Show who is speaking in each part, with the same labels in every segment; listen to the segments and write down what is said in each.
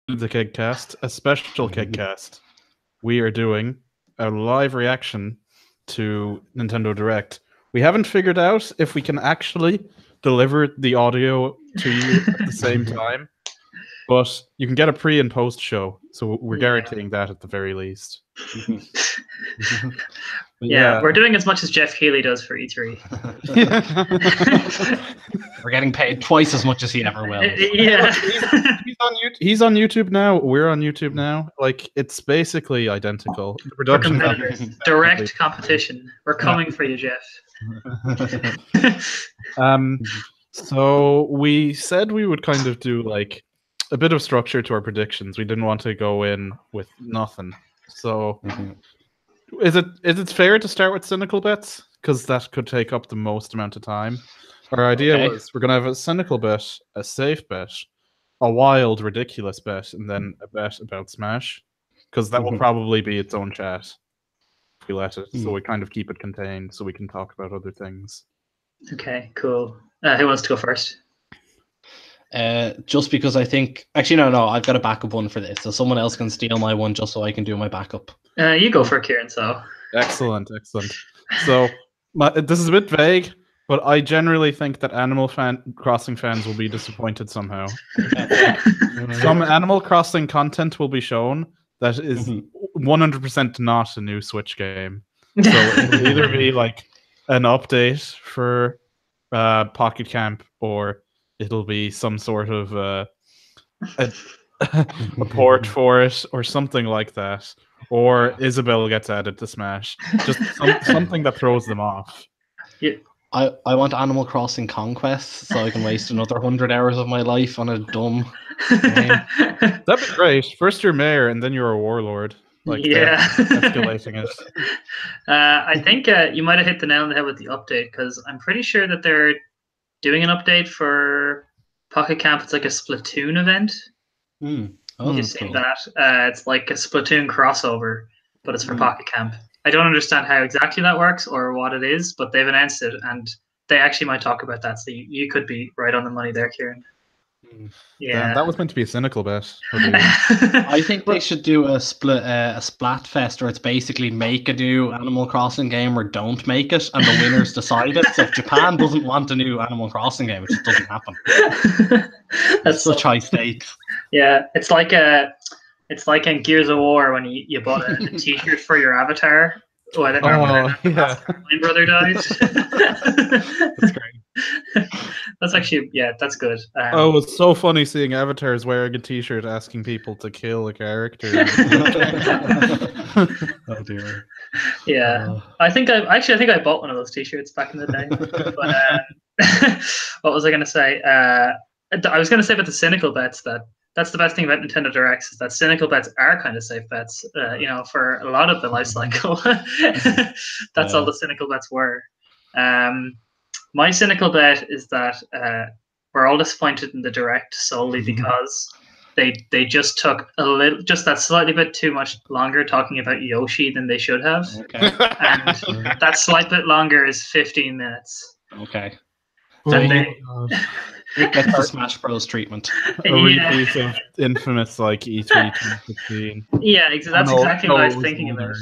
Speaker 1: the Kegcast, a special Kegcast. We are doing a live reaction to Nintendo Direct. We haven't figured out if we can actually deliver the audio to you at the same time, but you can get a pre and post show, so we're guaranteeing that at the very least.
Speaker 2: Yeah, we're doing as much as Jeff Keighley does for E3.
Speaker 3: We're getting paid twice as much as he ever will.
Speaker 2: Yeah.
Speaker 1: He's on YouTube now. We're on YouTube now. Like, it's basically identical. The production
Speaker 2: direct competition. We're coming for you, Jeff.
Speaker 1: So we said we would kind of do like a bit of structure to our predictions. We didn't want to go in with nothing. So is it fair to start with cynical bets? Because that could take up the most amount of time. Our idea was we're gonna have a cynical bet, a safe bet, a wild, ridiculous bet, and then a bet about Smash. Because that will probably be its own chat if we let it. So we kind of keep it contained so we can talk about other things.
Speaker 2: Okay, cool. Who wants to go first?
Speaker 3: Just because I think... Actually, no, I've got a backup one for this. So someone else can steal my one just so I can do my backup.
Speaker 2: You go for it, Kieran, so...
Speaker 1: Excellent. So, this is a bit vague, but I generally think that Animal Crossing fans will be disappointed somehow. Some Animal Crossing content will be shown that is 100% not a new Switch game. So it'll either be like an update for Pocket Camp, or it'll be some sort of a port for it, or something like that. Or Isabelle gets added to Smash. Just something that throws them off.
Speaker 2: Yeah.
Speaker 3: I want Animal Crossing Conquest so I can waste another 100 hours of my life on a dumb game.
Speaker 1: That'd be great. First you're mayor, and then you're a warlord. Like, escalating it.
Speaker 2: I think you might have hit the nail on the head with the update, because I'm pretty sure that they're doing an update for Pocket Camp. It's like a Splatoon event. You've seen that. It's like a Splatoon crossover, but it's for Pocket Camp. I don't understand how exactly that works or what it is, but they've announced it, and they actually might talk about that. So you could be right on the money there, Kieran. Yeah,
Speaker 1: damn, that was meant to be a cynical bet.
Speaker 3: I think they should do a Splatfest, where it's basically make a new Animal Crossing game or don't make it, and the winners decide it. So if Japan doesn't want a new Animal Crossing game, it just doesn't happen. That's such high stakes.
Speaker 2: Yeah, it's like in Gears of War when you bought a T-shirt for your avatar. When my brother died.
Speaker 1: That's great.
Speaker 2: That's actually, that's good.
Speaker 1: It's so funny seeing avatars wearing a T-shirt asking people to kill a character.
Speaker 3: Oh dear.
Speaker 2: Yeah, I think I bought one of those T-shirts back in the day. But what was I going to say? I was going to say about the cynical bets that's the best thing about Nintendo Directs, is that cynical bets are kind of safe bets. For a lot of the life cycle, that's all the cynical bets were. My cynical bet is that we're all disappointed in the Direct solely because they just took just that slightly bit too much longer talking about Yoshi than they should have.
Speaker 3: Okay.
Speaker 2: And that slight bit longer is 15 minutes.
Speaker 3: Okay.
Speaker 2: It
Speaker 3: gets the Smash Bros treatment.
Speaker 1: A release of infamous like E3 2015.
Speaker 2: Yeah, that's exactly what I was thinking about.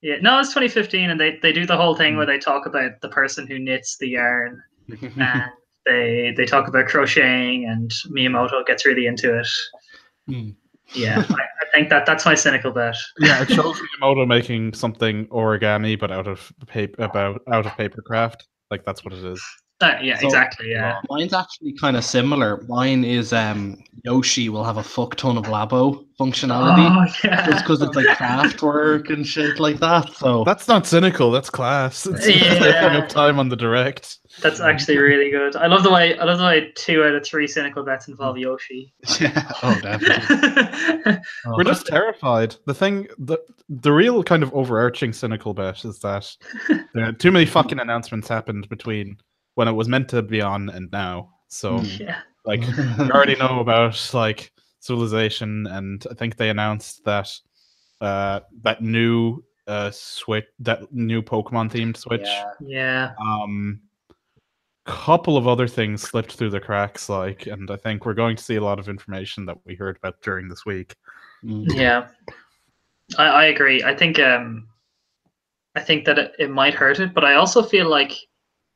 Speaker 2: Yeah, no, it's 2015, and they do the whole thing where they talk about the person who knits the yarn, and they talk about crocheting, and Miyamoto gets really into it. Yeah, I think that's my cynical bet.
Speaker 1: Yeah, it shows Miyamoto making something origami, but out of paper craft. Like, that's what it is.
Speaker 2: Exactly. Yeah,
Speaker 3: mine's actually kind of similar. Mine is Yoshi will have a fuck ton of Labo functionality, just because it's like craft work and shit like that. So
Speaker 1: that's not cynical. That's class. It's taking up time on the Direct.
Speaker 2: That's actually really good. I love the way 2 out of 3 cynical bets involve Yoshi.
Speaker 3: Yeah. Oh, definitely.
Speaker 1: We're just terrified. The real kind of overarching cynical bet is that too many fucking announcements happened between when it was meant to be on and now. So like, we already know about like Civilization, and I think they announced that that new Switch, that new Pokemon themed Switch.
Speaker 2: Yeah.
Speaker 1: couple of other things slipped through the cracks, and I think we're going to see a lot of information that we heard about during this week.
Speaker 2: Yeah, I agree. I think that it might hurt it, but I also feel like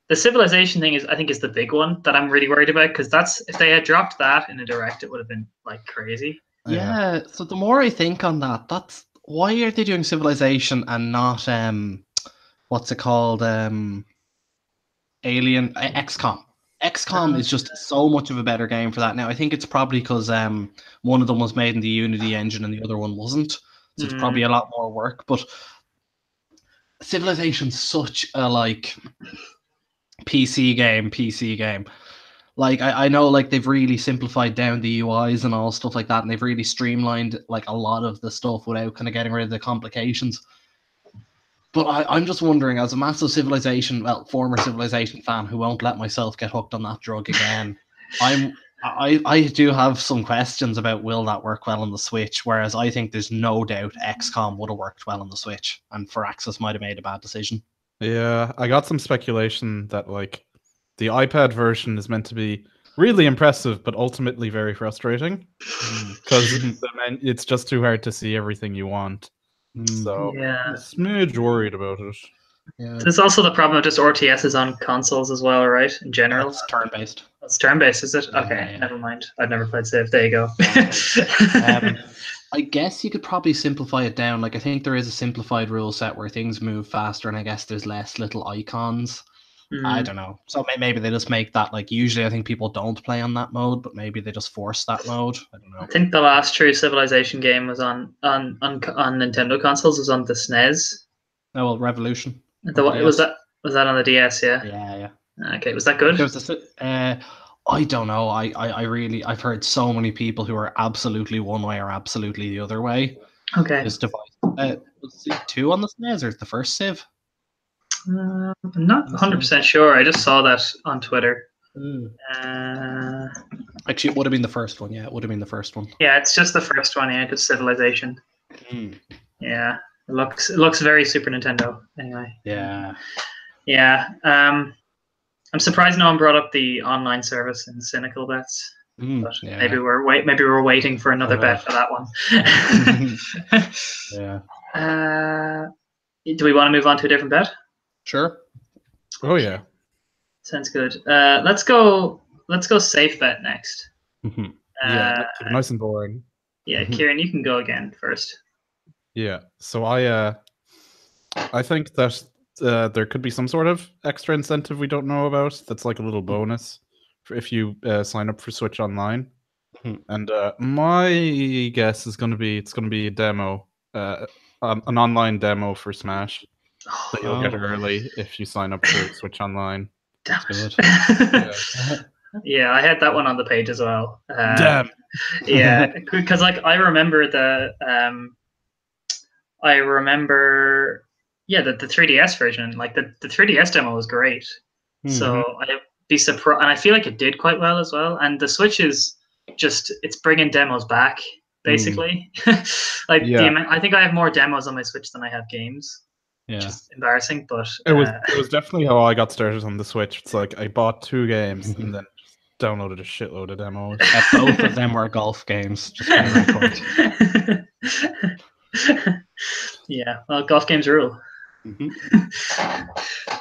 Speaker 2: the Civilization thing is the big one that I'm really worried about, because that's, if they had dropped that in a direct, it would have been like crazy.
Speaker 3: Yeah. So the more I think on that, that's why are they doing Civilization and not what's it called? Alien XCOM. XCOM is just so much of a better game for that now. I think it's probably because one of them was made in the Unity engine and the other one wasn't. So it's probably a lot more work. But Civilization's such a like PC game. Like I know like they've really simplified down the UIs and all stuff like that, and they've really streamlined like a lot of the stuff without kind of getting rid of the complications. But I'm just wondering, as a massive former Civilization fan who won't let myself get hooked on that drug again, I do have some questions about will that work well on the Switch, whereas I think there's no doubt XCOM would have worked well on the Switch, and Firaxis might have made a bad decision.
Speaker 1: Yeah, I got some speculation that like the iPad version is meant to be really impressive, but ultimately very frustrating because it's just too hard to see everything you want. So
Speaker 2: yeah,
Speaker 1: I'm a smidge worried about it.
Speaker 3: Yeah.
Speaker 2: There's also the problem of just RTSs on consoles as well, right? In general,
Speaker 3: It's turn-based.
Speaker 2: It's turn-based, is it?
Speaker 3: Yeah,
Speaker 2: Okay,
Speaker 3: yeah.
Speaker 2: never mind. I've never played Civ. There you go.
Speaker 3: I guess you could probably simplify it down. Like I think there is a simplified rule set where things move faster, and I guess there's less little icons. I don't know. So maybe they just make that like usually I think people don't play on that mode, but maybe they just force that mode. I don't know.
Speaker 2: I think the last true Civilization game was on Nintendo consoles, was on the SNES.
Speaker 3: Oh well, Revolution.
Speaker 2: Was that on the DS? Yeah.
Speaker 3: Yeah.
Speaker 2: Okay, was that good?
Speaker 3: There was I don't know. I've heard so many people who are absolutely one way or absolutely the other way.
Speaker 2: Okay.
Speaker 3: This device. Was it 2 on the SNES or the first Civ?
Speaker 2: I'm not 100% sure. I just saw that on Twitter.
Speaker 3: Actually, it would have been the first one. Yeah, it would have been the first one.
Speaker 2: Yeah, it's just the first one. Yeah, just Civilization. Yeah, it looks very Super Nintendo. Anyway. Yeah. I'm surprised no one brought up the online service in Cynical Bets. But maybe we're waiting for another bet for that one. Do we want to move on to a different bet?
Speaker 3: Sure.
Speaker 1: Oh yeah.
Speaker 2: Sounds good. Let's go safe bet next.
Speaker 1: Yeah, nice and boring.
Speaker 2: Yeah, Kieran, you can go again first.
Speaker 1: Yeah. So I think that there could be some sort of extra incentive we don't know about. That's like a little bonus for if you sign up for Switch Online. And my guess is it's going to be a demo, an online demo for Smash that you'll get early if you sign up for Switch Online.
Speaker 2: Damn it. Yeah, I had that one on the page as well.
Speaker 1: Damn.
Speaker 2: Yeah, because like I remember the 3DS version. Like the 3DS demo was great. So I'd be surprised, and I feel like it did quite well as well. And the Switch is it's bringing demos back basically. I think I have more demos on my Switch than I have games.
Speaker 3: Yeah,
Speaker 2: just embarrassing, but
Speaker 1: it was definitely how I got started on the Switch. It's like I bought 2 games and then downloaded a shitload of demos.
Speaker 3: Both of them were golf games. Just for the record.
Speaker 2: Yeah, well, golf games rule.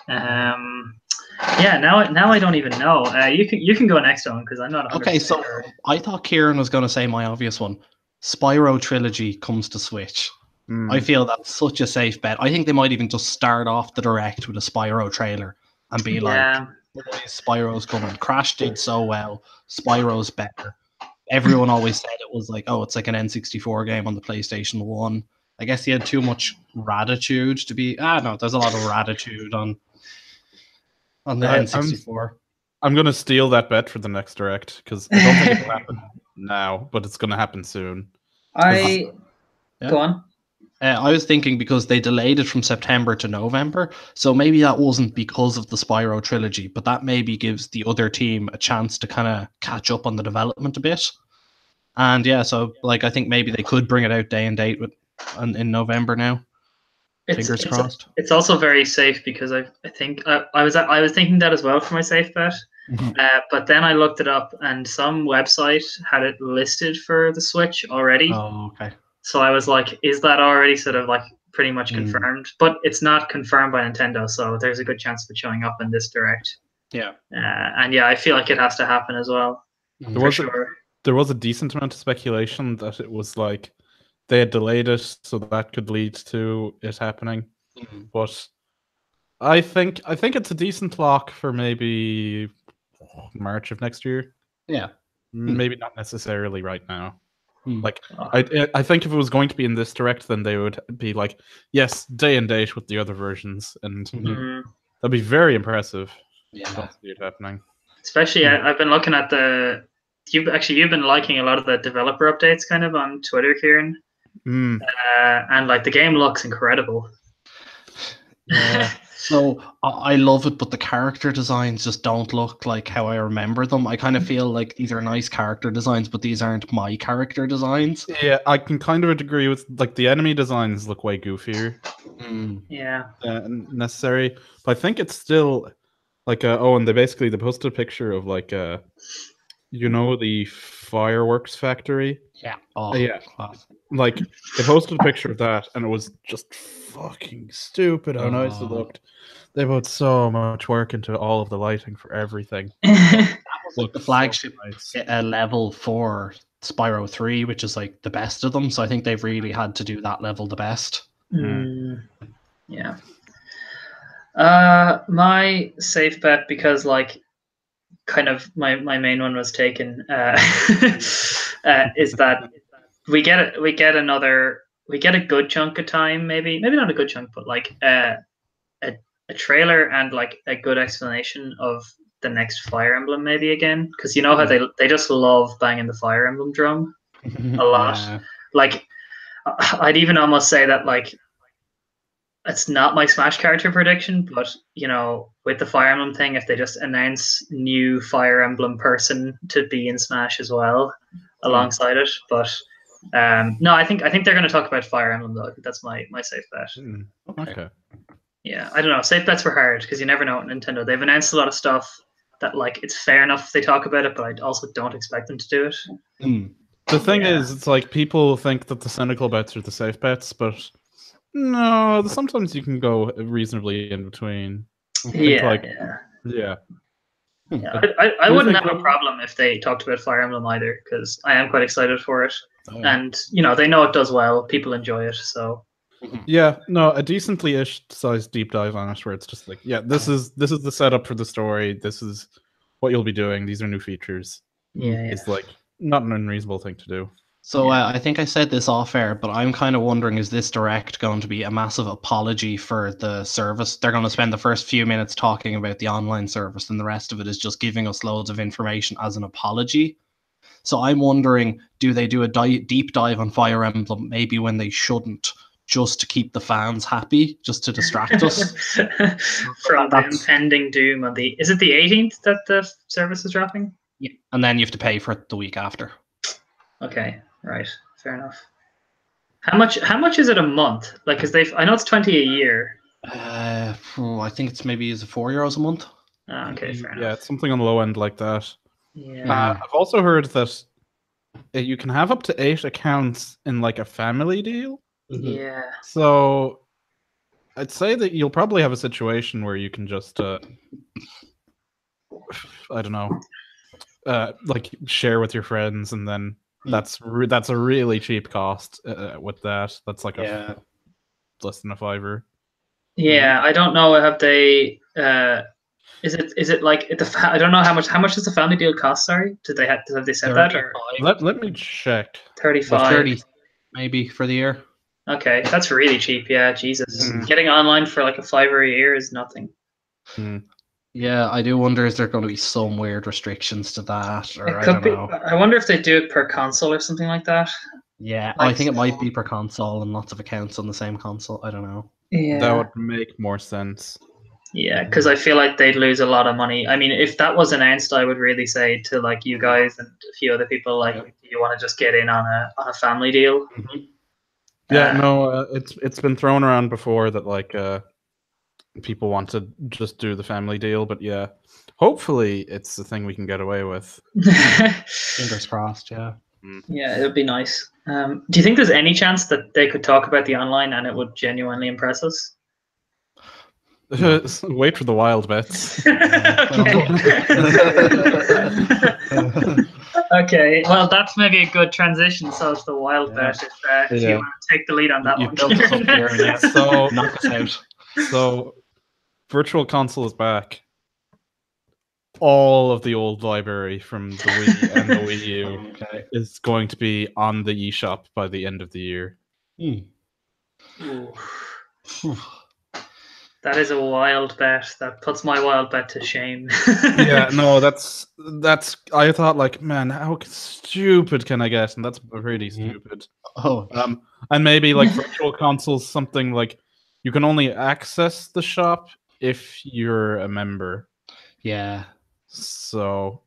Speaker 2: Yeah, now I don't even know. You can go next on because I'm not 100%
Speaker 3: okay. So
Speaker 2: sure.
Speaker 3: I thought Kieran was going to say my obvious one. Spyro Trilogy comes to Switch. I feel that's such a safe bet. I think they might even just start off the direct with a Spyro trailer and be like, Spyro's coming. Crash did so well. Spyro's better. Everyone always said it was like, it's like an N64 game on the PlayStation 1. I guess he had too much Raditude to be. No, there's a lot of Raditude on the N64.
Speaker 1: I'm going to steal that bet for the next direct because I don't think it'll happen now, but it's going to happen soon.
Speaker 2: Go on.
Speaker 3: I was thinking because they delayed it from September to November, so maybe that wasn't because of the Spyro trilogy, but that maybe gives the other team a chance to kind of catch up on the development a bit. And yeah, so like I think maybe they could bring it out day and date in November now. Fingers crossed.
Speaker 2: It's also very safe because I think I was thinking that as well for my safe bet. But then I looked it up, and some website had it listed for the Switch already.
Speaker 3: Oh, okay.
Speaker 2: So I was like, is that already sort of like pretty much confirmed? But it's not confirmed by Nintendo, so there's a good chance of it showing up in this direct.
Speaker 3: Yeah.
Speaker 2: And yeah, I feel like it has to happen as well.
Speaker 1: There was a decent amount of speculation that it was like they had delayed it, so that could lead to it happening. But I think it's a decent lock for maybe March of next year.
Speaker 3: Yeah.
Speaker 1: Maybe not necessarily right now. Like
Speaker 2: Oh.
Speaker 1: I think if it was going to be in this direct, then they would be like, yes, day and date with the other versions, and that'd be very impressive.
Speaker 3: Yeah,
Speaker 1: don't see it happening.
Speaker 2: Especially, I've been looking at you've been liking a lot of the developer updates kind of on Twitter, Kieran. And like the game looks incredible.
Speaker 3: Yeah. So I love it, but the character designs just don't look like how I remember them. I kind of feel like these are nice character designs, but these aren't my character designs.
Speaker 1: Yeah, I can kind of agree with like the enemy designs look way goofier.
Speaker 2: Yeah.
Speaker 1: Necessary, but I think it's still like and they posted a picture of like the fireworks factory.
Speaker 3: Yeah. Oh
Speaker 1: yeah.
Speaker 3: Class.
Speaker 1: Like they posted a picture of that, and it was just fucking stupid how nice it looked. They put so much work into all of the lighting for everything.
Speaker 3: That was like the flagship level for Spyro 3, which is like the best of them. So I think they've really had to do that level the best.
Speaker 2: Yeah. My safe bet, because like kind of my main one was taken, is that we get a good chunk of time, maybe not a good chunk, but like a trailer and like a good explanation of the next Fire Emblem maybe again, because you know how they just love banging the Fire Emblem drum a lot.
Speaker 3: Yeah.
Speaker 2: Like I'd even almost say that like it's not my Smash character prediction, but with the Fire Emblem thing, if they just announce new Fire Emblem person to be in Smash as well alongside it, but no, I think they're going to talk about Fire Emblem though. That's my safe bet.
Speaker 1: Okay.
Speaker 2: Yeah, I don't know. Safe bets were hard because you never know at Nintendo. They've announced a lot of stuff that like it's fair enough if they talk about it, but I also don't expect them to do it.
Speaker 1: The thing is, it's like people think that the cynical bets are the safe bets, but no, sometimes you can go reasonably in between.
Speaker 2: Yeah. I wouldn't have a problem if they talked about Fire Emblem either, because I am quite excited for it, and they know it does well. People enjoy it, so.
Speaker 1: Yeah, no, a decently-ish sized deep dive on it, where it's just like, this is the setup for the story. This is what you'll be doing. These are new features. It's like not an unreasonable thing to do.
Speaker 3: So I think I said this off air, but I'm kind of wondering, is this direct going to be a massive apology for the service? They're going to spend the first few minutes talking about the online service, and the rest of it is just giving us loads of information as an apology. So I'm wondering, do they do a deep dive on Fire Emblem maybe when they shouldn't, just to keep the fans happy, just to distract us
Speaker 2: from the impending doom on is it the 18th that the service is dropping?
Speaker 3: Yeah, and then you have to pay for it the week after.
Speaker 2: Okay, right, fair enough. How much is it a month? Like, because I know it's 20 a year.
Speaker 3: I think it's maybe €4 a month.
Speaker 2: Okay, fair enough.
Speaker 1: Yeah, it's something on the low end like that.
Speaker 2: Yeah.
Speaker 1: I've also heard that you can have up to 8 accounts in like a family deal.
Speaker 2: Yeah.
Speaker 1: So I'd say that you'll probably have a situation where you can just I don't know, like share with your friends, and then that's a really cheap cost with that. That's like less than a $5.
Speaker 2: Yeah, I don't know. Have they? Is it like I don't know how much does the family deal cost? Sorry, have they said that? Or
Speaker 1: let me check.
Speaker 2: 35,
Speaker 3: 30 maybe for the year.
Speaker 2: Okay, that's really cheap. Yeah, Jesus, getting online for like a $5 a year is nothing.
Speaker 3: Yeah, I do wonder, is there going to be some weird restrictions to that, or
Speaker 2: I don't know. I wonder if they do it per console or something like that.
Speaker 3: Yeah, I think it might be per console and lots of accounts on the same console. I don't know.
Speaker 2: Yeah,
Speaker 1: that would make more sense.
Speaker 2: Yeah, because I feel like they'd lose a lot of money. I mean, if that was announced, I would really say to like you guys and a few other people, like, do you want to just get in on a family deal?
Speaker 1: Yeah, no, it's been thrown around before that like people want to just do the family deal, but yeah, hopefully it's the thing we can get away with.
Speaker 3: Fingers crossed, yeah.
Speaker 2: Yeah, it would be nice. Do you think there's any chance that they could talk about the online and it would genuinely impress us?
Speaker 1: Wait for the wild bets.
Speaker 2: Okay, well, that's maybe a good transition. So it's the wild bet if you want to take the lead on that one.
Speaker 3: Built us up here, yeah.
Speaker 1: So
Speaker 3: knock us out.
Speaker 1: So, Virtual Console is back. All of the old library from the Wii and the Wii U is going to be on the eShop by the end of the year.
Speaker 2: That is a wild bet. That puts my wild bet to shame.
Speaker 1: Yeah, no, that's. I thought, like, man, how stupid can I get? And that's pretty stupid. And maybe like Virtual Console's something like you can only access the shop if you're a member.
Speaker 3: Yeah.
Speaker 1: So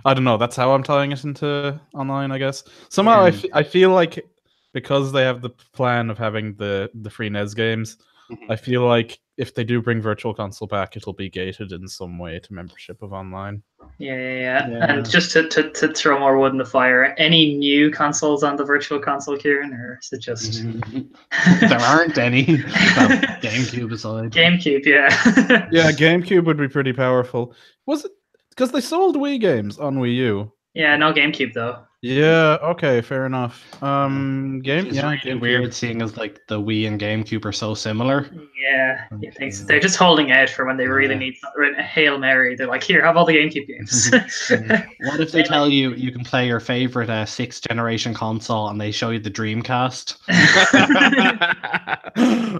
Speaker 1: I don't know. That's how I'm tying it into online, I guess. Somehow I feel like because they have the plan of having the free NES games, I feel like if they do bring Virtual Console back, it'll be gated in some way to membership of online.
Speaker 2: Yeah. And just to throw more wood in the fire, any new consoles on the Virtual Console, Kieran, or is it just
Speaker 3: there aren't any? Well, GameCube aside.
Speaker 2: GameCube, yeah.
Speaker 1: Yeah, GameCube would be pretty powerful. Was it because they sold Wii games on Wii U?
Speaker 2: Yeah, no GameCube though.
Speaker 1: Yeah, okay, fair enough.
Speaker 3: It's really weird seeing as like the Wii and GameCube are so similar.
Speaker 2: Yeah, you think so. They're just holding out for when they really need a Hail Mary. They're like, here, have all the GameCube games.
Speaker 3: What if they tell you can play your favorite 6th generation console and they show you the Dreamcast?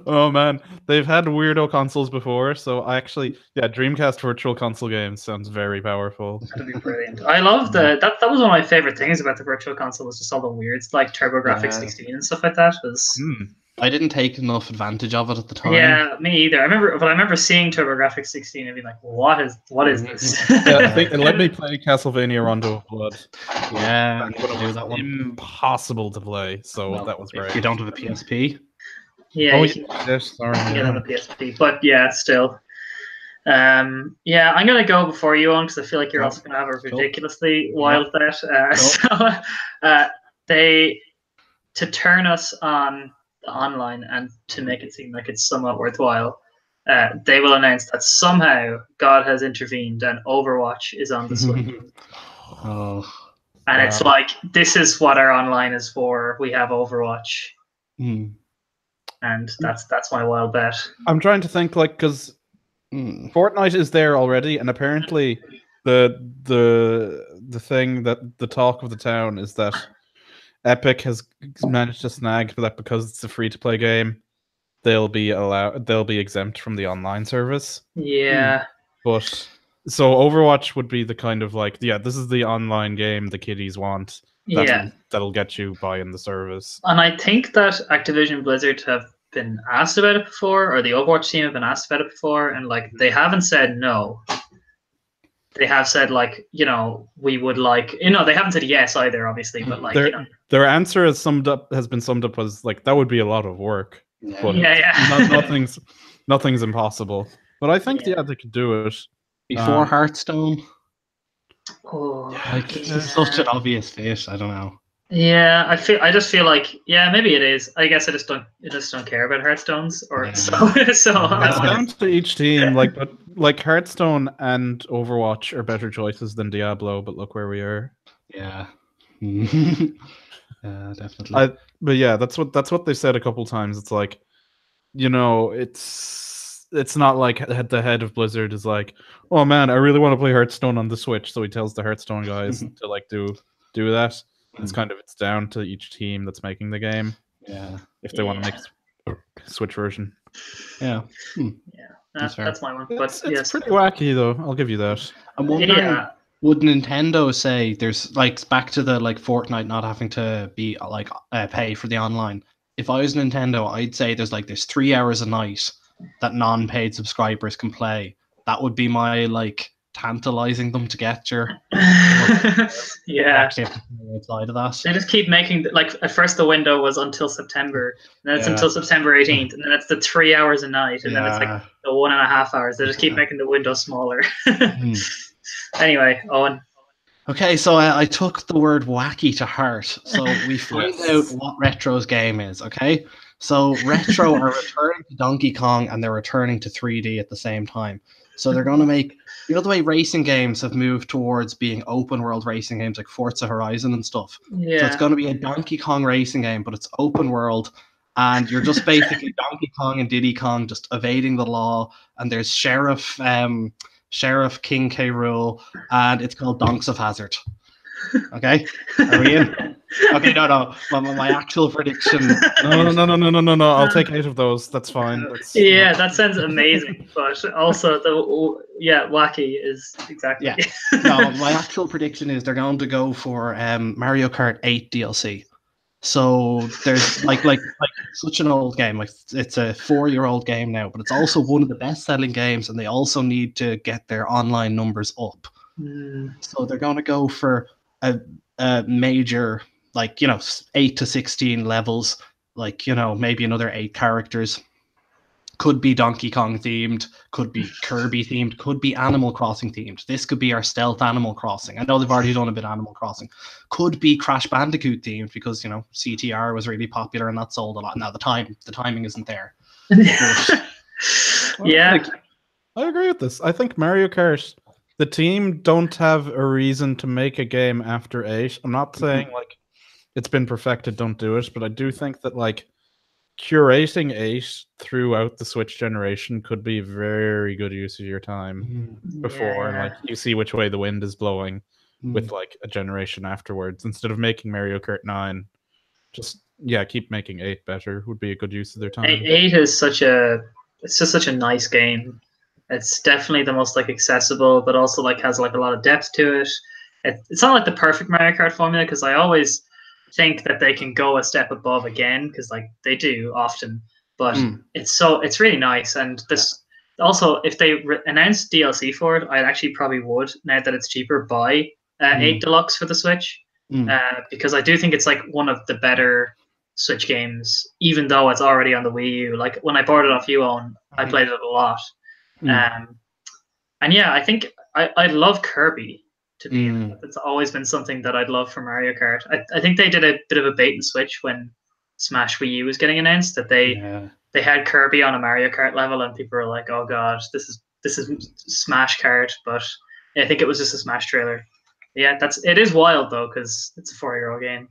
Speaker 1: Oh man, they've had weirdo consoles before, so Dreamcast Virtual Console games sounds very powerful.
Speaker 2: That'd be brilliant. I love that was one of my favorite things about the Virtual Console was just all the weirds like TurboGrafx 16 and stuff like that.
Speaker 3: I didn't take enough advantage of it at the time.
Speaker 2: Yeah, me either. I remember seeing TurboGrafx 16 and being like, what is this?
Speaker 1: Let me play Castlevania Rondo of Blood.
Speaker 3: Yeah,
Speaker 1: that one. Impossible to play, so that was great.
Speaker 3: If you don't have a PSP.
Speaker 2: Yeah,
Speaker 1: sorry.
Speaker 2: Get on the PSP, but yeah, still. I'm gonna go before you on because I feel like you're also gonna have a ridiculously wild bet. To turn us on the online and to make it seem like it's somewhat worthwhile, they will announce that somehow God has intervened and Overwatch is on the Switch. And it's like, this is what our online is for. We have Overwatch. And that's my wild bet.
Speaker 1: I'm trying to think, like, because Fortnite is there already, and apparently the thing that the talk of the town is that Epic has managed to snag that because it's a free-to-play game, they'll be exempt from the online service.
Speaker 2: Yeah.
Speaker 1: But so Overwatch would be the kind of like, this is the online game the kiddies want. That'll get you buying the service.
Speaker 2: And I think that Activision Blizzard have been asked about it before, or the Overwatch team have been asked about it before, and like they haven't said no. They have said like, we would like, they haven't said yes either, obviously, but like
Speaker 1: their answer has been summed up as like, that would be a lot of work. But nothing's impossible. But I think they could do it
Speaker 3: before Hearthstone.
Speaker 2: Like
Speaker 3: it's such an obvious fit. I don't know.
Speaker 2: Yeah, I just feel like maybe it is. I guess I just don't care about Hearthstones so
Speaker 1: it's down to each team. Like Hearthstone and Overwatch are better choices than Diablo, but look where we are.
Speaker 3: Yeah. Yeah, definitely.
Speaker 1: But yeah, that's what they said a couple times. It's like, it's not like the head of Blizzard is like, oh man, I really want to play Hearthstone on the Switch, so he tells the Hearthstone guys to like do that. It's it's down to each team that's making the game.
Speaker 3: Yeah.
Speaker 1: If they want to make a Switch version.
Speaker 3: Yeah.
Speaker 2: Yeah. That's my one. But
Speaker 1: it's pretty wacky though. I'll give you that.
Speaker 3: I'm wondering, would Nintendo say there's like back to the like Fortnite not having to be like pay for the online? If I was Nintendo, I'd say there's 3 hours a night that non-paid subscribers can play. That would be my like tantalizing them to get your.
Speaker 2: Yeah.
Speaker 3: Actually, outside of that.
Speaker 2: They just keep making like at first the window was until September, and then it's until September 18th, and then it's the 3 hours a night, and then it's like the 1.5 hours. They just keep making the window smaller. Anyway, Owen.
Speaker 3: Okay, so I took the word wacky to heart. So we find out what Retro's game is, okay? So Retro are returning to Donkey Kong and they're returning to 3D at the same time. So they're going to make, you know, the way racing games have moved towards being open world racing games like Forza Horizon and stuff.
Speaker 2: Yeah.
Speaker 3: So it's going to be a Donkey Kong racing game, but it's open world. And you're just basically Donkey Kong and Diddy Kong just evading the law. And there's Sheriff King K. Rool, and it's called Donks of Hazard. Okay, are we in? Okay, no. My actual prediction.
Speaker 1: No. I'll take 8 of those. That's fine.
Speaker 2: Yeah, that sounds amazing. But also, wacky is exactly.
Speaker 3: Yeah. No, my actual prediction is they're going to go for Mario Kart 8 DLC. So there's like such an old game. Like it's a 4-year-old game now, but it's also one of the best-selling games, and they also need to get their online numbers up. So they're going to go for a major, like, you know, 8 to 16 levels, like, you know, maybe another 8 characters. Could be Donkey Kong themed, could be Kirby themed, could be Animal Crossing themed. This could be our stealth Animal Crossing. I know they've already done a bit of Animal Crossing. Could be Crash Bandicoot themed because, you know, CTR was really popular and that sold a lot. Now the timing isn't there.
Speaker 2: Yeah,
Speaker 1: I agree with this. I think Mario Kart, the team don't have a reason to make a game after 8. I'm not saying like it's been perfected, don't do it, but I do think that like curating 8 throughout the Switch generation could be very good use of your time before, and like you see which way the wind is blowing with like a generation afterwards. Instead of making Mario Kart 9, just keep making 8 better would be a good use of their time.
Speaker 2: 8 is it's just such a nice game. It's definitely the most like accessible, but also like has like a lot of depth to it. It's not like the perfect Mario Kart formula because I always think that they can go a step above again because like they do often, but it's really nice. And this also, if they announced DLC for it, I actually probably would, now that it's cheaper, buy 8 Deluxe for the Switch, because I do think it's like one of the better Switch games, even though it's already on the Wii U. Like when I bought it off you, Owen, I played it a lot. And yeah, I think I love Kirby to be in it. It's always been something that I'd love for Mario Kart. I think they did a bit of a bait and switch when Smash Wii U was getting announced, that they had Kirby on a Mario Kart level, and people were like, "Oh God, this is Smash Kart." But I think it was just a Smash trailer. Yeah, it is wild though because it's a 4-year-old game.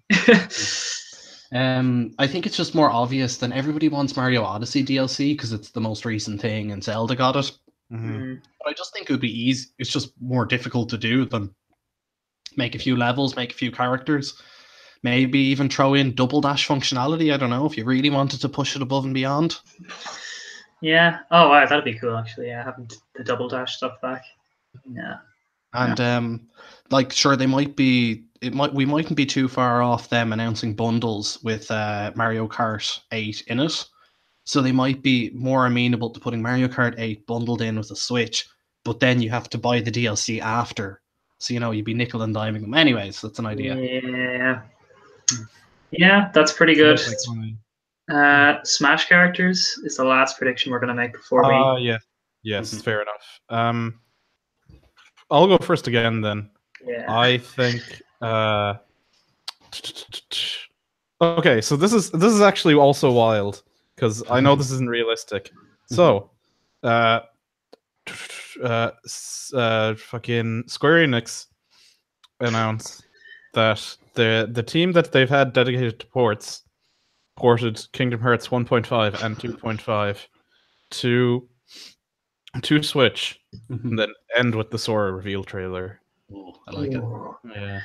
Speaker 3: I think it's just more obvious than everybody wants Mario Odyssey DLC because it's the most recent thing and Zelda got it. But I just think it would be easy. It's just more difficult to do than make a few levels, make a few characters, maybe even throw in double dash functionality. I don't know if you really wanted to push it above and beyond.
Speaker 2: Yeah. Oh wow, that'd be cool actually. Yeah, having the double dash stuff back. Yeah.
Speaker 3: And like, sure, we mightn't be too far off them announcing bundles with Mario Kart 8 in it. So they might be more amenable to putting Mario Kart 8 bundled in with a Switch, but then you have to buy the DLC after. So, you know, you'd be nickel and diming them. Anyways, that's an idea.
Speaker 2: Yeah, that's pretty good. Smash characters is the last prediction we're going to make before we...
Speaker 1: Yes, fair enough. I'll go first again then.
Speaker 2: Yeah.
Speaker 1: I think... Okay, so this is actually also wild, because I know this isn't realistic. So, fucking Square Enix announced that the team that they've had dedicated to ported Kingdom Hearts 1.5 and 2.5 to Switch, and then end with the Sora reveal trailer.
Speaker 3: Oh, I like it.
Speaker 1: Yeah.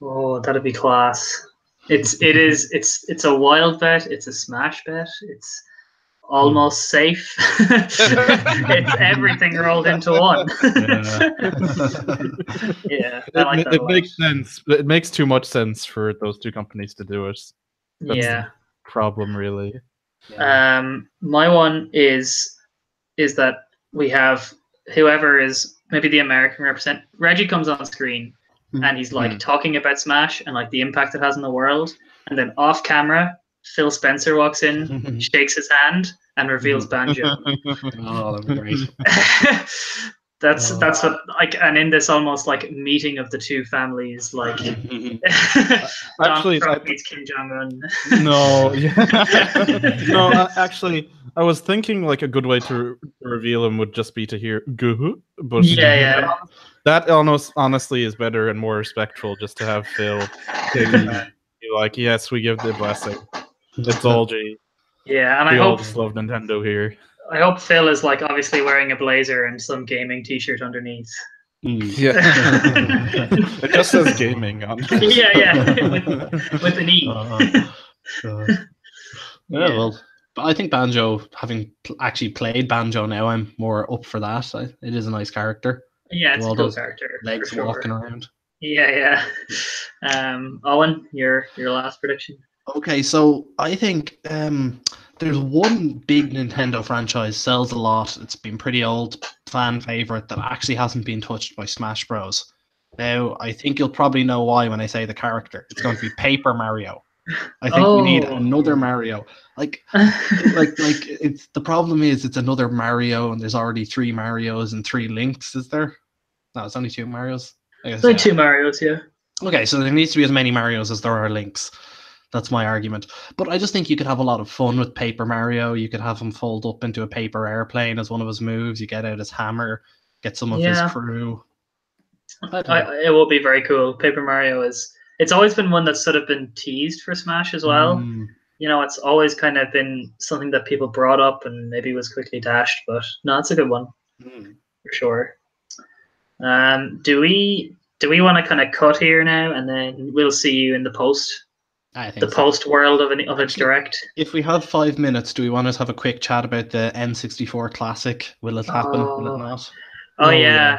Speaker 2: Oh, that'd be class. It's a wild bet. It's a smash bet. It's almost safe. It's everything rolled into one. Yeah, I like that.
Speaker 1: It makes sense. It makes too much sense for those two companies to do it. That's the problem, really.
Speaker 2: My one is that we have whoever is maybe the American represent. Reggie comes on screen and he's like talking about Smash and like the impact it has in the world, and then off camera, Phil Spencer walks in, shakes his hand, and reveals Banjo.
Speaker 3: Oh, that'd be great.
Speaker 2: That's what like, and in this almost like meeting of the two families, like
Speaker 1: Actually,
Speaker 2: Donald Trump meets Kim Jong Un.
Speaker 1: No, no. Actually, I was thinking like a good way to reveal him would just be to hear "guhu," but that honestly is better and more respectful. Just to have Phil take a hand, be like, "Yes, we give the blessing. It's all G."
Speaker 2: Yeah, and
Speaker 1: we
Speaker 2: I
Speaker 1: all
Speaker 2: hope
Speaker 1: just love Nintendo here.
Speaker 2: I hope Phil is like obviously wearing a blazer and some gaming T-shirt underneath.
Speaker 1: Yeah, it just says gaming on.
Speaker 2: Yeah, with an E.
Speaker 3: Yeah, well, but I think Banjo, having actually played Banjo now, I'm more up for that. It is a nice character.
Speaker 2: Yeah, it's a cool character.
Speaker 3: Legs walking around.
Speaker 2: Yeah. Owen, your last prediction.
Speaker 3: Okay, so I think there's one big Nintendo franchise, sells a lot. It's been pretty old, fan favorite that actually hasn't been touched by Smash Bros. Now, I think you'll probably know why when I say the character. It's going to be Paper Mario. I think we need another Mario. Like it's the problem is it's another Mario, and there's already 3 Marios and 3 Links. Is there? No, it's only 2 Marios. I guess,
Speaker 2: only 2 Marios, yeah.
Speaker 3: Okay, so there needs to be as many Marios as there are Links. That's my argument. But I just think you could have a lot of fun with Paper Mario. You could have him fold up into a paper airplane as one of his moves. You get out his hammer, get some of his crew.
Speaker 2: It will be very cool. Paper Mario it's always been one that's sort of been teased for Smash as well. You know, it's always kind of been something that people brought up and maybe was quickly dashed, but no, it's a good one for sure. Do we want to kind of cut here now, and then we'll see you in the post?
Speaker 3: I think
Speaker 2: post world of its direct.
Speaker 3: If we have 5 minutes, do we want to have a quick chat about the N64 Classic? Will it happen? Will it not?
Speaker 2: Oh yeah.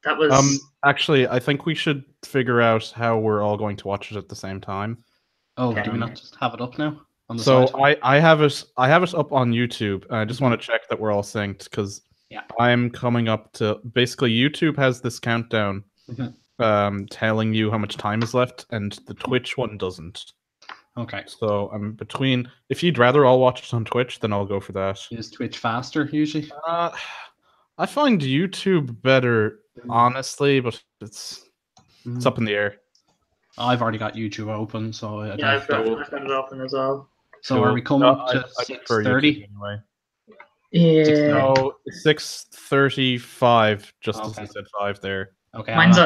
Speaker 2: That was
Speaker 1: actually, I think we should figure out how we're all going to watch it at the same time.
Speaker 3: Oh, do we not just have it up now? On the
Speaker 1: so
Speaker 3: side?
Speaker 1: I have it up on YouTube, and I just want to check that we're all synced because I'm coming up to basically YouTube has this countdown telling you how much time is left, and the Twitch one doesn't.
Speaker 3: Okay.
Speaker 1: So I'm between. If you'd rather all watch it on Twitch, then I'll go for that.
Speaker 3: Is Twitch faster usually?
Speaker 1: I find YouTube better, honestly, but it's up in the air.
Speaker 3: I've already got YouTube open, so
Speaker 2: I've got it open as well.
Speaker 3: So are we coming to 6:30?
Speaker 1: Anyway.
Speaker 2: Yeah.
Speaker 1: No, 6:35. Just as I said 5 there.
Speaker 3: Okay.
Speaker 2: Mine's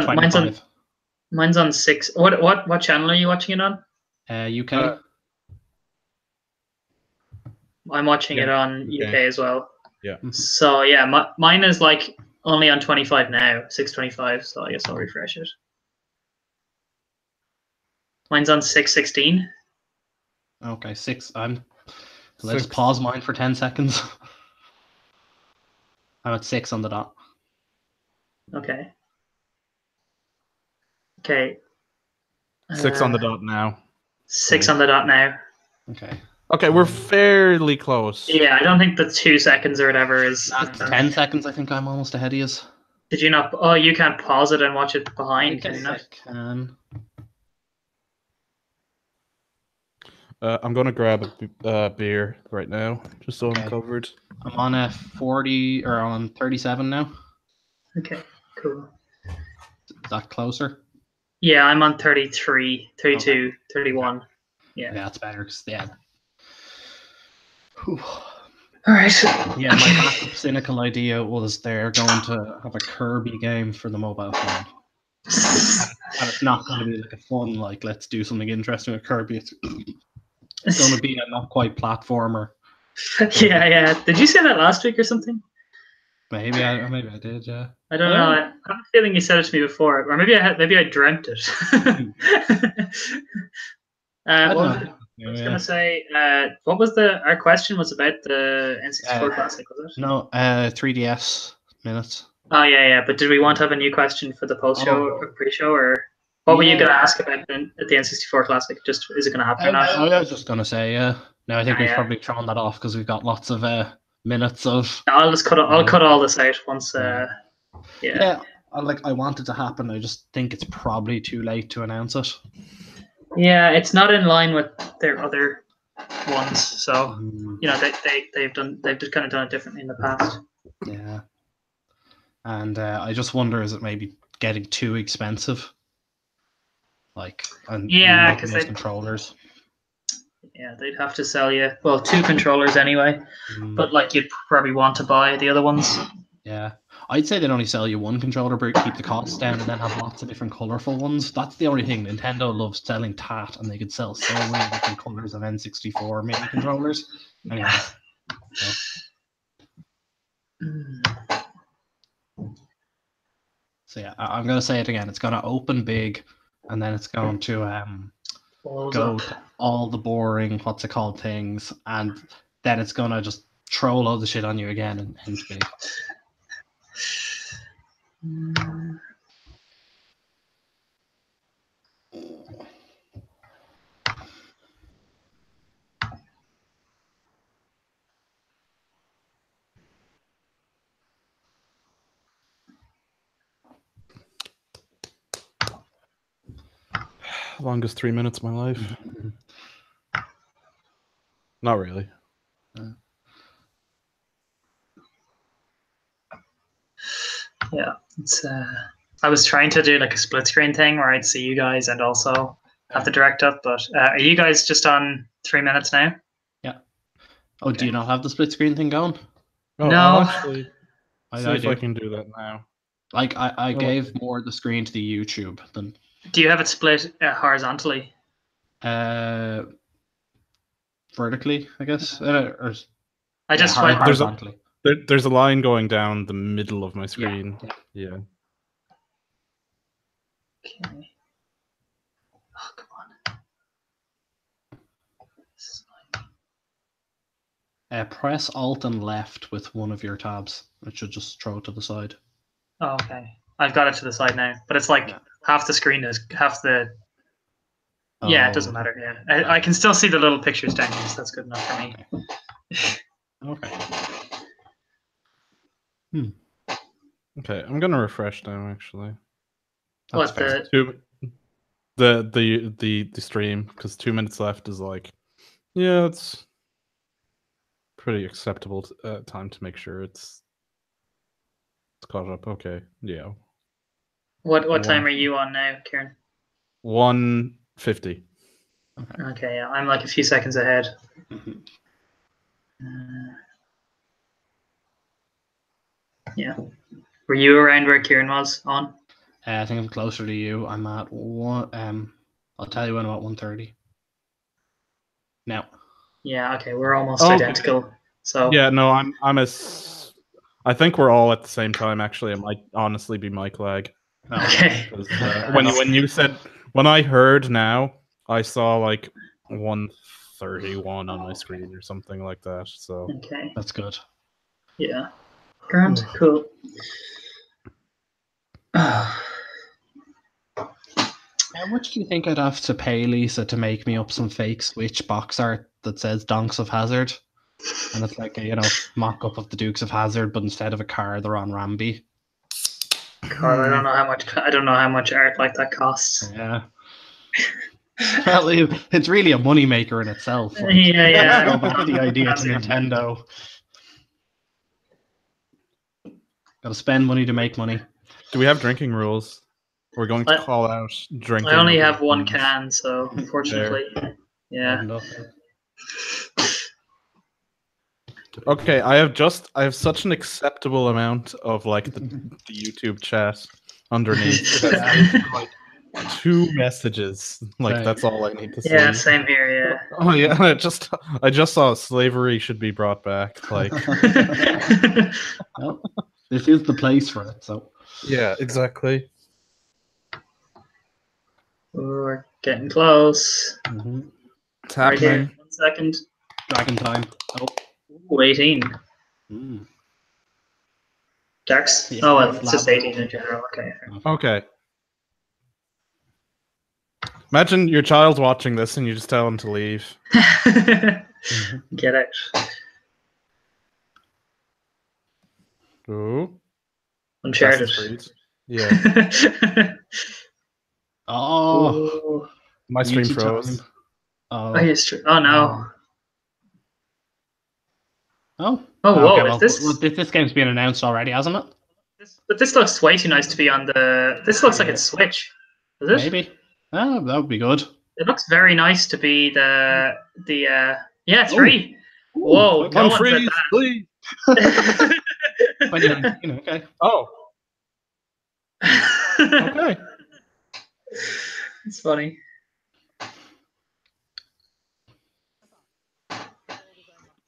Speaker 2: on 6. What channel are you watching it on?
Speaker 3: UK.
Speaker 2: I'm watching it on UK as well.
Speaker 1: Yeah.
Speaker 2: So yeah, mine is like only on 25 now, 6:25. So I guess I'll refresh it. Mine's on 6:16.
Speaker 3: Okay, 6. Let's pause mine for 10 seconds. I'm at 6 on the dot.
Speaker 2: Okay.
Speaker 1: 6 on the dot now.
Speaker 2: 6 on the dot now.
Speaker 3: Okay,
Speaker 1: we're fairly close.
Speaker 2: Yeah, I don't think the 2 seconds or whatever is
Speaker 3: 10 seconds. I think I'm almost ahead of you.
Speaker 2: Did you not? Oh, you can't pause it and watch it behind.
Speaker 3: I guess I can.
Speaker 1: I'm gonna grab a beer right now, just so I'm covered.
Speaker 3: I'm on a 40 or on 37 now.
Speaker 2: Okay, cool.
Speaker 3: Is that closer?
Speaker 2: Yeah, I'm on 33, 32, 31. Yeah,
Speaker 3: that's better.
Speaker 2: All right.
Speaker 3: Yeah, my backup cynical idea was they're going to have a Kirby game for the mobile phone. And it's not going to be like a fun, like, let's do something interesting with Kirby. It's going to be a not quite platformer.
Speaker 2: Yeah. Did you say that last week or something?
Speaker 3: Maybe I did, yeah.
Speaker 2: I don't know. I have a feeling you said it to me before, or maybe I dreamt it. I was going to say, what was our question was about the N64 Classic, was it?
Speaker 3: No, 3DS minutes.
Speaker 2: Oh, yeah. But did we want to have a new question for the post-show or pre-show, or what were you going to ask about at the N64 Classic? Just, is it going to happen or not?
Speaker 3: I was just going to say, no, I think we've probably thrown that off because we've got lots of minutes of...
Speaker 2: I'll cut all this out once Yeah.
Speaker 3: I want it to happen. I just think it's probably too late to announce it.
Speaker 2: Yeah, it's not in line with their other ones, so they've just kind of done it differently in the past.
Speaker 3: Yeah, and I just wonder, is it maybe getting too expensive? And
Speaker 2: Yeah,
Speaker 3: making those controllers.
Speaker 2: Yeah, they'd have to sell you 2 controllers anyway, but you'd probably want to buy the other ones.
Speaker 3: Yeah, I'd say they'd only sell you one controller, but keep the costs down, and then have lots of different colorful ones. That's the only thing. Nintendo loves selling tat, and they could sell so many different colors of N64 mini controllers. Anyway, so yeah, I'm gonna say it again. It's gonna open big, and then it's going to go to all the boring things, and then it's gonna just throw loads of shit on you again and end big.
Speaker 1: Longest 3 minutes of my life. Not really.
Speaker 2: Yeah, it's. I was trying to do a split screen thing where I'd see you guys and also have the direct up, but are you guys just on 3 minutes now?
Speaker 3: Yeah. Oh, okay. Do you not have the split screen thing going?
Speaker 1: Oh, no. I'll actually see if I can do that now.
Speaker 3: I gave more of the screen to the YouTube than.
Speaker 2: Do you have it split horizontally?
Speaker 3: Vertically, I guess.
Speaker 2: I just find
Speaker 3: horizontally.
Speaker 1: There's a line going down the middle of my screen. Yeah.
Speaker 2: Okay. Oh, come
Speaker 3: on. Press Alt and left with one of your tabs. It should just throw it to the side.
Speaker 2: Oh, okay. I've got it to the side now, but it's half the screen is half the. Oh. Yeah, it doesn't matter. Yeah, I can still see the little pictures down here, so that's good enough for me.
Speaker 3: Okay.
Speaker 1: Okay, I'm gonna refresh now. Actually,
Speaker 2: that's
Speaker 1: the stream, because 2 minutes left is it's pretty acceptable time to make sure it's caught up. Okay, yeah.
Speaker 2: What time are you on now, Kieran?
Speaker 1: 1:50.
Speaker 2: Okay, yeah, I'm a few seconds ahead. Yeah. Were you around where Kieran was on?
Speaker 3: I think I'm closer to you. I'm at one. I'll tell you when I'm at 1:30. Now.
Speaker 2: Yeah. Okay, we're almost identical. So.
Speaker 1: Yeah. No, I'm as. I think we're all at the same time. Actually, it might honestly be mic lag.
Speaker 2: Okay.
Speaker 1: When I heard now, I saw 1:31 on my screen or something like that. So.
Speaker 2: Okay.
Speaker 3: That's good.
Speaker 2: Yeah. Grand. Cool.
Speaker 3: How much do you think I'd have to pay Lisa to make me up some fake Switch box art that says Donks of Hazzard? And it's mock-up of the Dukes of Hazzard, but instead of a car, they're on Ramby.
Speaker 2: God, I don't know how much art like that costs.
Speaker 3: Yeah. Well, it's really a moneymaker in itself.
Speaker 2: Yeah.
Speaker 3: Go back the idea to Nintendo. Gotta spend money to make money.
Speaker 1: Do we have drinking rules? We're going to call out drinking.
Speaker 2: I only have one can, so unfortunately, yeah.
Speaker 1: Okay, I have such an acceptable amount of the YouTube chat underneath. 2 messages. That's all I need to see.
Speaker 2: Yeah, same here. Yeah.
Speaker 1: Oh yeah, I just saw slavery should be brought back.
Speaker 3: Well, this is the place for it. So.
Speaker 1: Yeah, exactly.
Speaker 2: We're getting close.
Speaker 1: It's happening.
Speaker 2: Right here. 1 second.
Speaker 3: Dragon time. Oh.
Speaker 2: 18. Darks? Yeah, oh, well, it's just 18 in general.
Speaker 1: Okay. Imagine your child's watching this and you just tell him to leave.
Speaker 2: Get out.
Speaker 1: Ooh.
Speaker 2: Uncharted.
Speaker 1: Assassin's Creed. Yeah.
Speaker 3: Oh,
Speaker 1: My stream
Speaker 3: Yuji
Speaker 1: froze.
Speaker 3: time.
Speaker 2: Oh, yes, true. Oh no.
Speaker 3: Oh.
Speaker 2: Oh, whoa,
Speaker 3: Okay,
Speaker 2: is this-
Speaker 3: well, this game's been announced already, hasn't it?
Speaker 2: But this looks way too nice to be on the. This looks like it's Switch. Is it?
Speaker 3: Maybe. Oh, that would be good.
Speaker 2: It looks very nice to be the. Yeah, 3.
Speaker 3: Ooh,
Speaker 2: Whoa,
Speaker 3: okay.
Speaker 2: no one said
Speaker 1: Unfreeze, please.
Speaker 2: that.
Speaker 3: 2019, okay.
Speaker 1: Oh, okay.
Speaker 2: It's funny.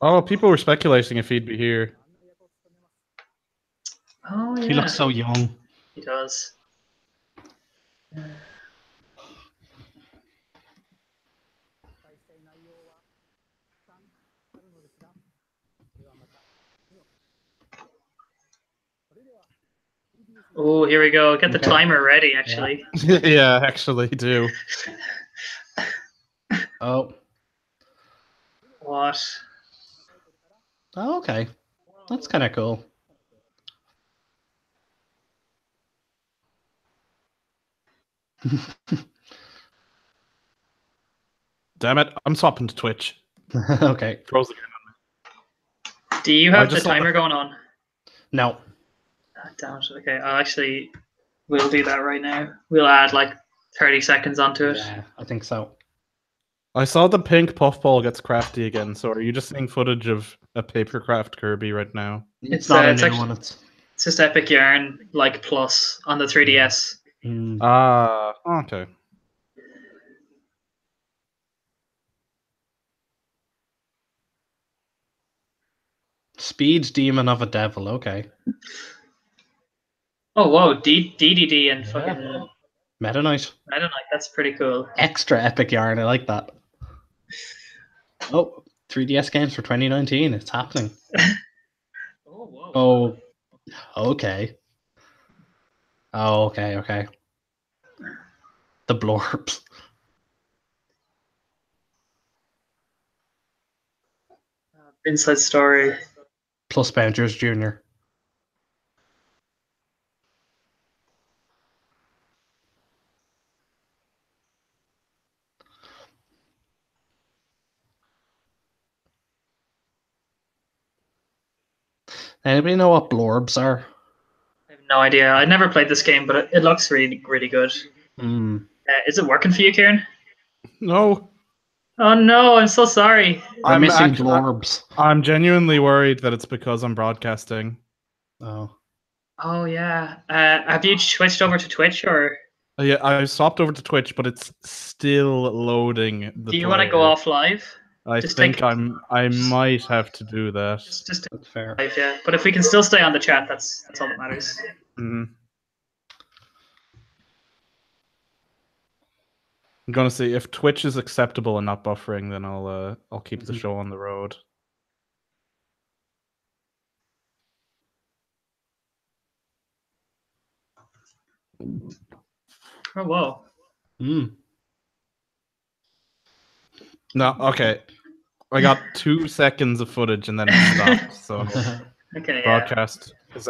Speaker 1: Oh, people were speculating if he'd be here.
Speaker 2: Oh yeah.
Speaker 3: He looks so young.
Speaker 2: He does. Oh, here we go. Get the
Speaker 3: Okay.
Speaker 2: timer ready, actually.
Speaker 1: Yeah, actually, do.
Speaker 3: Oh.
Speaker 2: What?
Speaker 3: Oh, okay. That's kind of cool.
Speaker 1: Damn it, I'm swapping to Twitch.
Speaker 3: Okay.
Speaker 1: Froze again.
Speaker 2: Do you
Speaker 1: I
Speaker 2: have the
Speaker 1: just saw
Speaker 2: timer going on?
Speaker 3: No.
Speaker 2: Ah, damn it. Okay, we'll do that right now. We'll add like 30 seconds onto it.
Speaker 3: Yeah, I think so.
Speaker 1: I saw the pink puffball gets crafty again, so are you just seeing footage of a papercraft Kirby right now?
Speaker 2: It's,
Speaker 3: not a
Speaker 2: it's
Speaker 3: new
Speaker 2: actually-
Speaker 3: one. It's
Speaker 2: It's just Epic Yarn like Plus on the 3DS.
Speaker 1: Ah, okay.
Speaker 3: Speed Demon of a Devil. Okay.
Speaker 2: Oh whoa, DDD and fucking
Speaker 3: Meta Knight.
Speaker 2: I don't know, that's pretty cool.
Speaker 3: Extra epic yarn. I like that. Oh, 3DS games for 2019. It's happening.
Speaker 2: Oh whoa.
Speaker 3: Oh, okay. Oh, okay, okay. The blurbs.
Speaker 2: Inside Story.
Speaker 3: Plus Bounters Jr. Anybody know what blurbs are?
Speaker 2: I have no idea. I never played this game, but it looks really, really good. Is it working for you, Kieran?
Speaker 1: No.
Speaker 2: Oh no, I'm so sorry.
Speaker 3: I'm missing
Speaker 1: actually-
Speaker 3: blurbs.
Speaker 1: I'm genuinely worried that it's because I'm broadcasting.
Speaker 3: Oh.
Speaker 2: Oh yeah. Have you switched over to Twitch or
Speaker 1: Yeah, I swapped over to Twitch, but it's still loading.
Speaker 2: do you want to go off live?
Speaker 1: I
Speaker 2: just
Speaker 1: think
Speaker 2: take-
Speaker 1: I might have to do that.
Speaker 2: Just
Speaker 3: That's fair.
Speaker 2: live, yeah. But if we can still stay on the chat, that's all that matters.
Speaker 1: Mhm. I'm gonna see if Twitch is acceptable and not buffering, then I'll keep the show on the road.
Speaker 2: Oh whoa.
Speaker 1: No, okay. I got 2 seconds of footage and then it stopped. So
Speaker 2: Okay. Yeah.
Speaker 1: broadcast is